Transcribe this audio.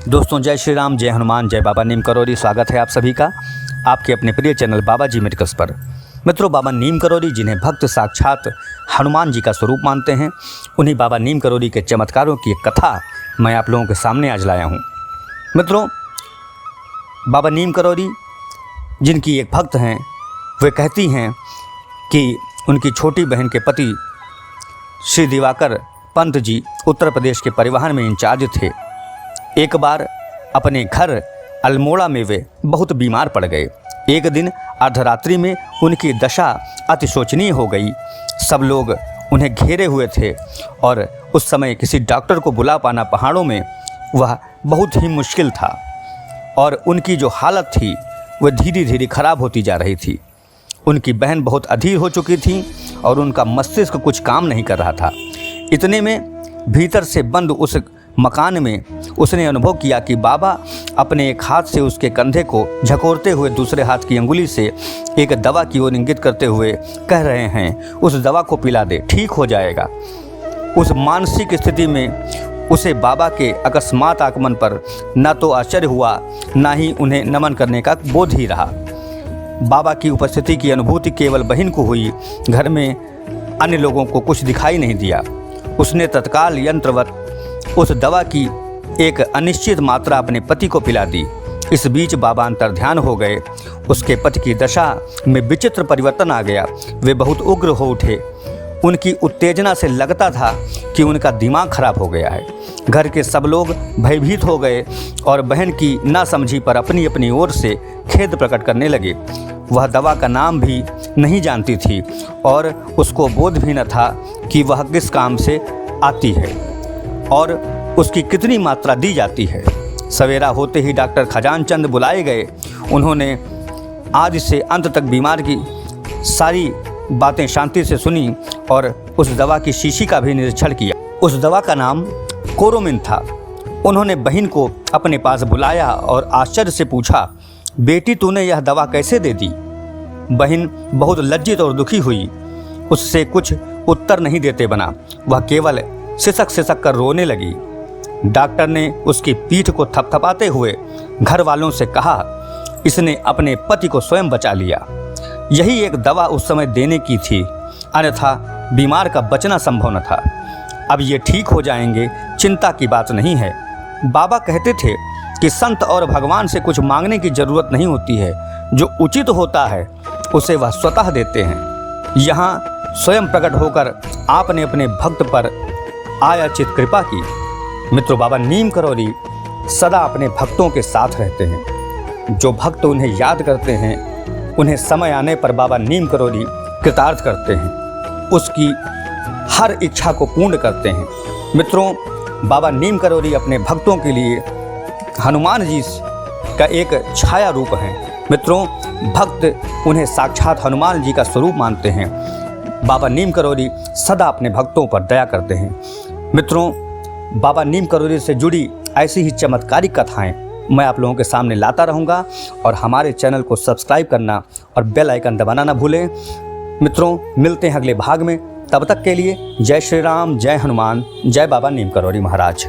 दोस्तों जय श्री राम, जय हनुमान, जय बाबा नीम करौरी। स्वागत है आप सभी का आपके अपने प्रिय चैनल बाबा जी मेडिकल्स पर। मित्रों, बाबा नीम करौरी जिन्हें भक्त साक्षात हनुमान जी का स्वरूप मानते हैं, उन्हीं बाबा नीम करौरी के चमत्कारों की एक कथा मैं आप लोगों के सामने आज लाया हूँ। मित्रों, बाबा नीम करौरी जिनकी एक भक्त हैं, वे कहती हैं कि उनकी छोटी बहन के पति श्री दिवाकर पंत जी उत्तर प्रदेश के परिवहन में इंचार्ज थे। एक बार अपने घर अल्मोड़ा में वे बहुत बीमार पड़ गए। एक दिन अर्धरात्रि में उनकी दशा अति शोचनीय हो गई। सब लोग उन्हें घेरे हुए थे और उस समय किसी डॉक्टर को बुला पाना पहाड़ों में वह बहुत ही मुश्किल था और उनकी जो हालत थी वह धीरे धीरे खराब होती जा रही थी। उनकी बहन बहुत अधीर हो चुकी थी और उनका मस्तिष्क कुछ काम नहीं कर रहा था। इतने में भीतर से बंद उस मकान में उसने अनुभव किया कि बाबा अपने एक हाथ से उसके कंधे को झकोरते हुए दूसरे हाथ की अंगुली से एक दवा की ओर इंगित करते हुए कह रहे हैं, उस दवा को पिला दे, ठीक हो जाएगा। उस मानसिक स्थिति में उसे बाबा के अकस्मात आगमन पर न तो आश्चर्य हुआ, न ही उन्हें नमन करने का बोध ही रहा। बाबा की उपस्थिति की अनुभूति केवल बहन को हुई। घर में अन्य लोगों को कुछ दिखाई नहीं दिया। उसने तत्काल यंत्रवत उस दवा की एक अनिश्चित मात्रा अपने पति को पिला दी। इस बीच बाबा अंतर्ध्यान हो गए। उसके पति की दशा में विचित्र परिवर्तन आ गया। वे बहुत उग्र हो उठे। उनकी उत्तेजना से लगता था कि उनका दिमाग खराब हो गया है। घर के सब लोग भयभीत हो गए और बहन की नासमझी पर अपनी अपनी ओर से खेद प्रकट करने लगे। वह दवा का नाम भी नहीं जानती थी और उसको बोध भी न था कि वह किस काम से आती है और उसकी कितनी मात्रा दी जाती है। सवेरा होते ही डॉक्टर खजान चंद बुलाए गए। उन्होंने आदि से अंत तक बीमार की सारी बातें शांति से सुनी और उस दवा की शीशी का भी निरीक्षण किया। उस दवा का नाम कोरोमिन था। उन्होंने बहन को अपने पास बुलाया और आश्चर्य से पूछा, बेटी तूने यह दवा कैसे दे दी? बहन बहुत लज्जित और दुखी हुई। उससे कुछ उत्तर नहीं देते बना। वह केवल सिसक सिसक कर रोने लगी। डॉक्टर ने उसकी पीठ को थपथपाते हुए घर वालों से कहा, इसने अपने पति को स्वयं बचा लिया। यही एक दवा उस समय देने की थी, अन्यथा बीमार का बचना संभव न था। अब ये ठीक हो जाएंगे, चिंता की बात नहीं है। बाबा कहते थे कि संत और भगवान से कुछ मांगने की जरूरत नहीं होती है। जो उचित होता है उसे वह स्वतः देते हैं। यहाँ स्वयं प्रकट होकर आपने अपने भक्त पर आयाचित कृपा की। मित्रों, बाबा नीम करौरी सदा अपने भक्तों के साथ रहते हैं। जो भक्त उन्हें याद करते हैं, उन्हें समय आने पर बाबा नीम करौरी कृतार्थ करते हैं, उसकी हर इच्छा को पूर्ण करते हैं। मित्रों, बाबा नीम करौरी अपने भक्तों के लिए हनुमान जी का एक छाया रूप है। मित्रों, भक्त उन्हें साक्षात हनुमान जी का स्वरूप मानते हैं। बाबा नीम करौरी सदा अपने भक्तों पर दया करते हैं। मित्रों, बाबा नीम करौरी से जुड़ी ऐसी ही चमत्कारिक कथाएं मैं आप लोगों के सामने लाता रहूँगा और हमारे चैनल को सब्सक्राइब करना और बेल आइकन दबाना ना भूलें। मित्रों, मिलते हैं अगले भाग में। तब तक के लिए जय श्री राम, जय हनुमान, जय बाबा नीम करौरी महाराज।